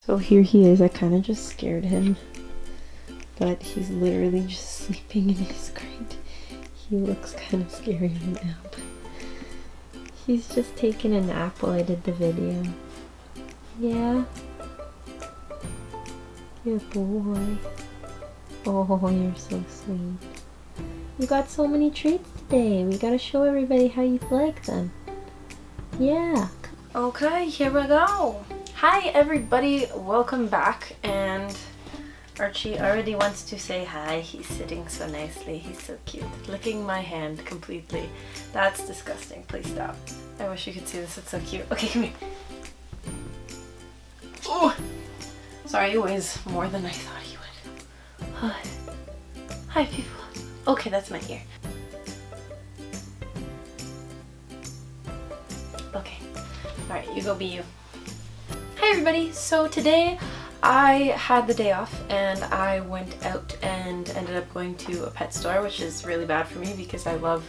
So here he is. I kind of just scared him, but he's literally just sleeping in his crate. He looks kind of scary right now, but he's just taking a nap while I did the video. Yeah. Good boy. Oh, you're so sweet. You got so many treats today. We gotta show everybody how you like them. Yeah. Okay, here we go. Hi everybody, welcome back. And Archie already wants to say hi. He's sitting so nicely. He's so cute. Licking my hand completely. That's disgusting. Please stop. I wish you could see this. It's so cute. Okay, come here. Oh, sorry, he weighs more than I thought he would. Hi. Hi, people. Okay, that's my ear. Okay. Alright, you go be you. Hi everybody! So today I had the day off and I went out and ended up going to a pet store, which is really bad for me because I love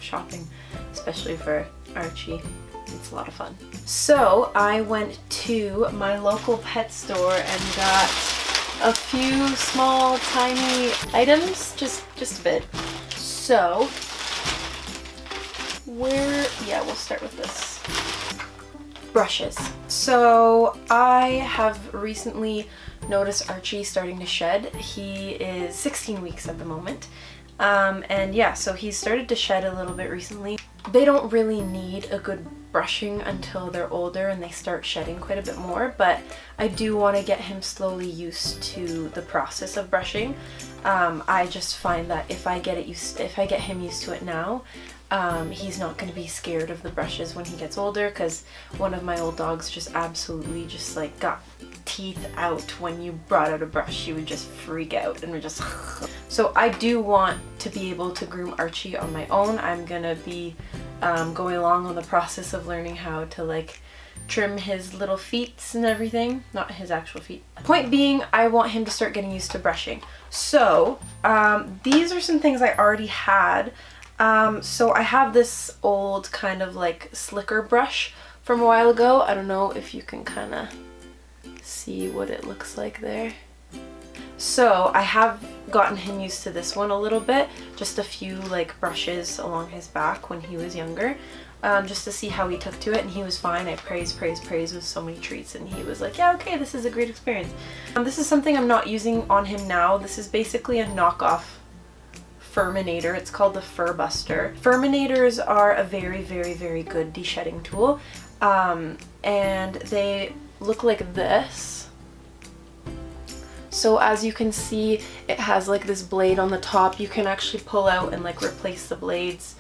shopping, especially for Archie. It's a lot of fun. So I went to my local pet store and got a few small tiny items, just a bit. So we'll start with this. Brushes. So I have recently noticed Archie starting to shed. He is 16 weeks at the moment. And yeah, so he's started to shed a little bit recently. They don't really need a good brushing until they're older and they start shedding quite a bit more, but I do want to get him slowly used to the process of brushing. I just find that if I get him used to it now, he's not going to be scared of the brushes when he gets older, because one of my old dogs just absolutely just like got teeth out when you brought out a brush. She would just freak out and would just so I do want to be able to groom Archie on my own. I'm gonna be going along on the process of learning how to like trim his little feet and everything, not his actual feet. Point being, I want him to start getting used to brushing. So these are some things I already had. So I have this old kind of like slicker brush from a while ago. I don't know if you can kind of see what it looks like there. So I have gotten him used to this one a little bit, just a few like brushes along his back when he was younger, just to see how he took to it, and he was fine. I praised with so many treats and he was like, yeah, okay, this is a great experience. This is something I'm not using on him now. This is basically a knockoff Furminator. It's called the Fur Buster. Furminators are a very, very, very good de-shedding tool, and they look like this. So as you can see, it has like this blade on the top. You can actually pull out and like replace the blades,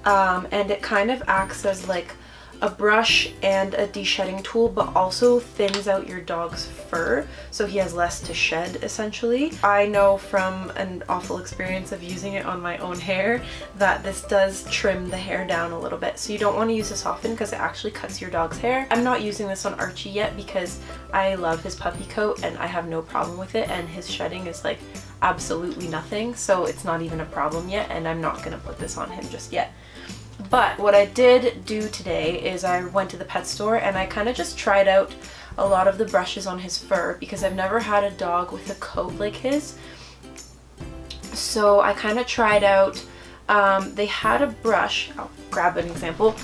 and it kind of acts as like a brush and a de-shedding tool, but also thins out your dog's fur so he has less to shed, essentially. I know from an awful experience of using it on my own hair that this does trim the hair down a little bit, so you don't want to use this often because it actually cuts your dog's hair. I'm not using this on Archie yet because I love his puppy coat and I have no problem with it, and his shedding is like absolutely nothing, so it's not even a problem yet, and I'm not gonna put this on him just yet. But what I did do today is I went to the pet store and I kind of just tried out a lot of the brushes on his fur because I've never had a dog with a coat like his. So I kind of tried out, they had a brush, I'll grab an example.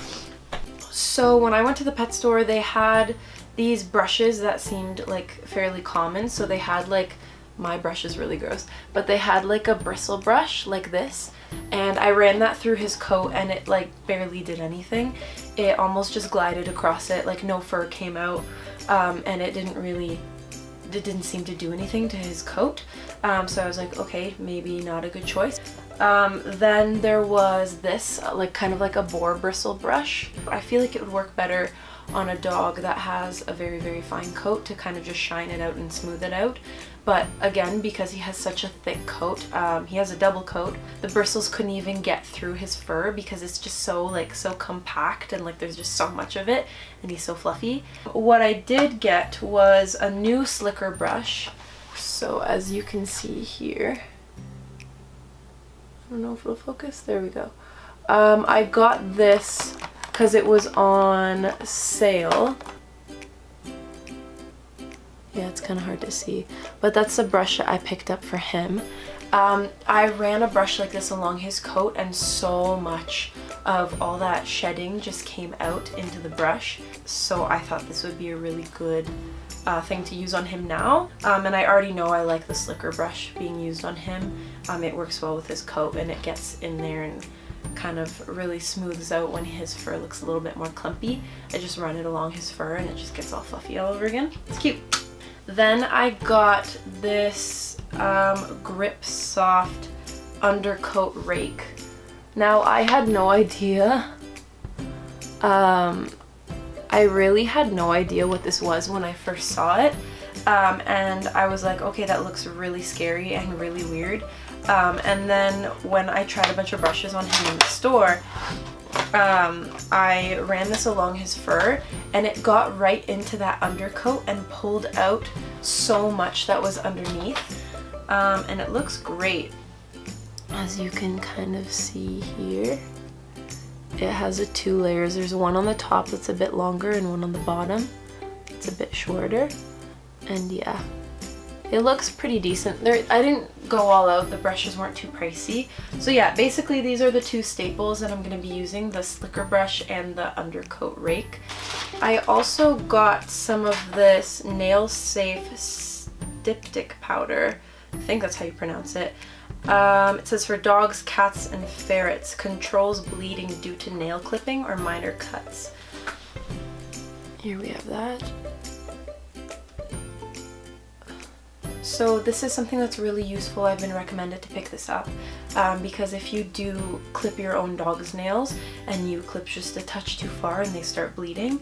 So when I went to the pet store, they had these brushes that seemed like fairly common. So they had like, my brush is really gross, but they had like a bristle brush like this, and I ran that through his coat and it like barely did anything. It almost just glided across it, like no fur came out, and it didn't seem to do anything to his coat. So I was like, okay, maybe not a good choice. Then there was this like kind of like a boar bristle brush. I feel like it would work better on a dog that has a very, very fine coat to kind of just shine it out and smooth it out. But again, because he has such a thick coat, he has a double coat, the bristles couldn't even get through his fur because it's just so compact and like there's just so much of it and he's so fluffy. What I did get was a new slicker brush. So as you can see here, I don't know if it'll focus, there we go. I got this because it was on sale. Yeah, it's kind of hard to see, but that's the brush that I picked up for him. I ran a brush like this along his coat, and so much of all that shedding just came out into the brush. So I thought this would be a really good thing to use on him now. And I already know I like the slicker brush being used on him. It works well with his coat, and it gets in there and kind of really smooths out when his fur looks a little bit more clumpy. I just run it along his fur and it just gets all fluffy all over again. It's cute. Then I got this Grip Soft undercoat rake. Now I had no idea. I really had no idea what this was when I first saw it. And I was like, okay, that looks really scary and really weird. And then when I tried a bunch of brushes on him in the store, I ran this along his fur, and it got right into that undercoat and pulled out so much that was underneath. And it looks great. As you can kind of see here, it has the 2 layers. There's one on the top that's a bit longer and one on the bottom. It's a bit shorter. And yeah, it looks pretty decent. I didn't go all out. The brushes weren't too pricey. So yeah, basically these are the 2 staples that I'm going to be using, the slicker brush and the undercoat rake. I also got some of this nail safe styptic powder. I think that's how you pronounce it. It says for dogs, cats, and ferrets, controls bleeding due to nail clipping or minor cuts. Here we have that. So this is something that's really useful. I've been recommended to pick this up because if you do clip your own dog's nails and you clip just a touch too far and they start bleeding,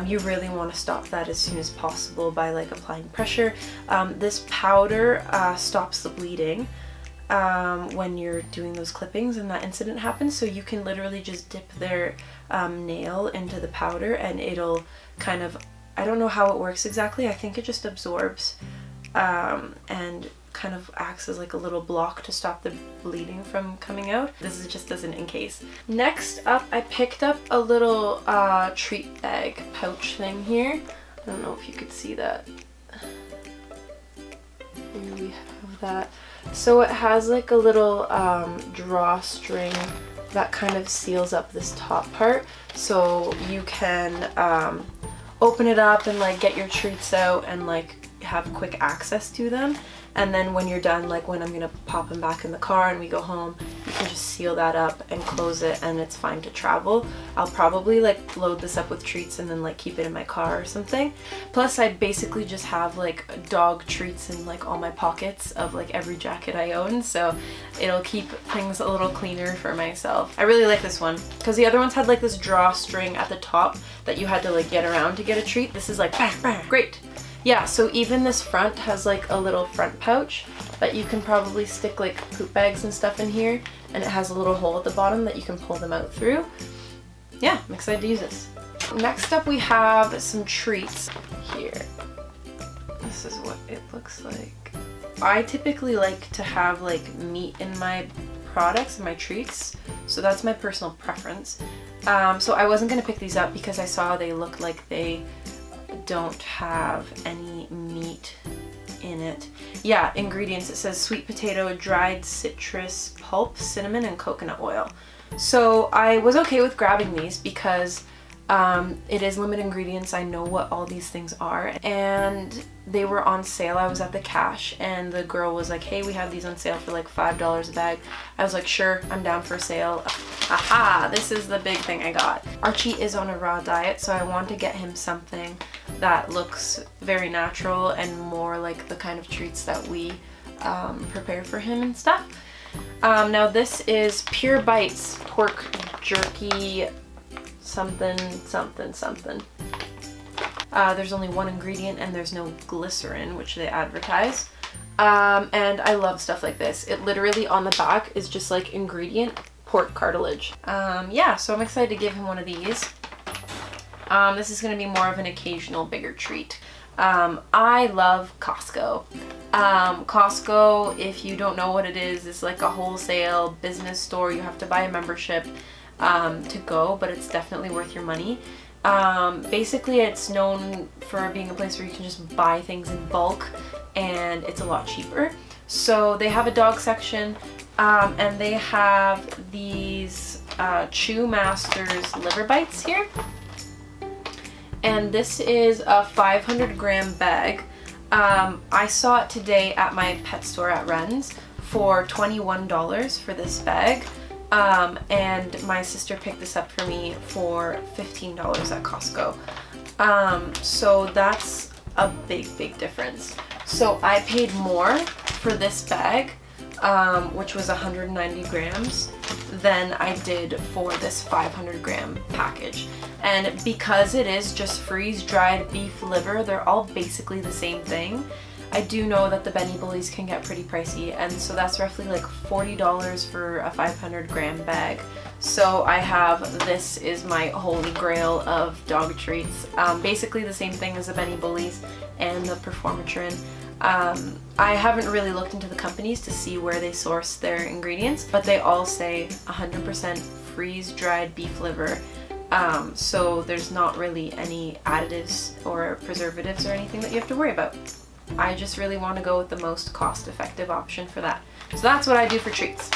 you really want to stop that as soon as possible by like applying pressure. This powder stops the bleeding when you're doing those clippings and that incident happens, so you can literally just dip their nail into the powder and it'll kind of, I don't know how it works exactly, I think it just absorbs and kind of acts as like a little block to stop the bleeding from coming out. This is just as an in case. Next up, I picked up a little treat bag pouch thing here. I don't know if you could see that. Here we have that. So it has like a little drawstring that kind of seals up this top part, so you can open it up and like get your treats out and like have quick access to them. And then when you're done, like when I'm gonna pop them back in the car and we go home, you can just seal that up and close it and it's fine to travel. I'll probably like load this up with treats and then like keep it in my car or something. Plus I basically just have like dog treats in like all my pockets of like every jacket I own, so it'll keep things a little cleaner for myself. I really like this one because the other ones had like this drawstring at the top that you had to like get around to get a treat. This is like bang, bang, great. Yeah, so even this front has like a little front pouch that you can probably stick like poop bags and stuff in here, and it has a little hole at the bottom that you can pull them out through. Yeah, I'm excited to use this. Next up we have some treats here. This is what it looks like. I typically like to have like meat in my products and my treats, so that's my personal preference. So I wasn't gonna pick these up because I saw they look like they don't have any meat in it. Yeah, ingredients, it says sweet potato, dried citrus pulp, cinnamon, and coconut oil. So I was okay with grabbing these because it is limited ingredients. I know what all these things are, and they were on sale. I was at the cash and the girl was like, hey, we have these on sale for like $5 a bag. I was like, sure, I'm down for a sale. Aha, this is the big thing I got. Archie is on a raw diet, so I want to get him something that looks very natural and more like the kind of treats that we prepare for him and stuff. Now this is Pure Bites pork jerky something something something. There's only one ingredient and there's no glycerin, which they advertise. And I love stuff like this. It literally on the back is just like ingredient pork cartilage. Yeah, so I'm excited to give him one of these. This is going to be more of an occasional bigger treat. I love Costco. Costco, if you don't know what it is like a wholesale business store. You have to buy a membership to go, but it's definitely worth your money. Basically it's known for being a place where you can just buy things in bulk and it's a lot cheaper. So they have a dog section, and they have these Chew Masters liver bites here. And this is a 500-gram bag. I saw it today at my pet store at Ren's for $21 for this bag. And my sister picked this up for me for $15 at Costco. So that's a big difference. So I paid more for this bag, which was 190 grams, than I did for this 500-gram package. And because it is just freeze-dried beef liver, they're all basically the same thing. I do know that the Benny Bullies can get pretty pricey, and so that's roughly like $40 for a 500-gram bag. So I have, this is my holy grail of dog treats. Basically the same thing as the Benny Bullies and the Performatrin. I haven't really looked into the companies to see where they source their ingredients, but they all say 100% freeze-dried beef liver. So there's not really any additives or preservatives or anything that you have to worry about. I just really want to go with the most cost-effective option for that. So that's what I do for treats.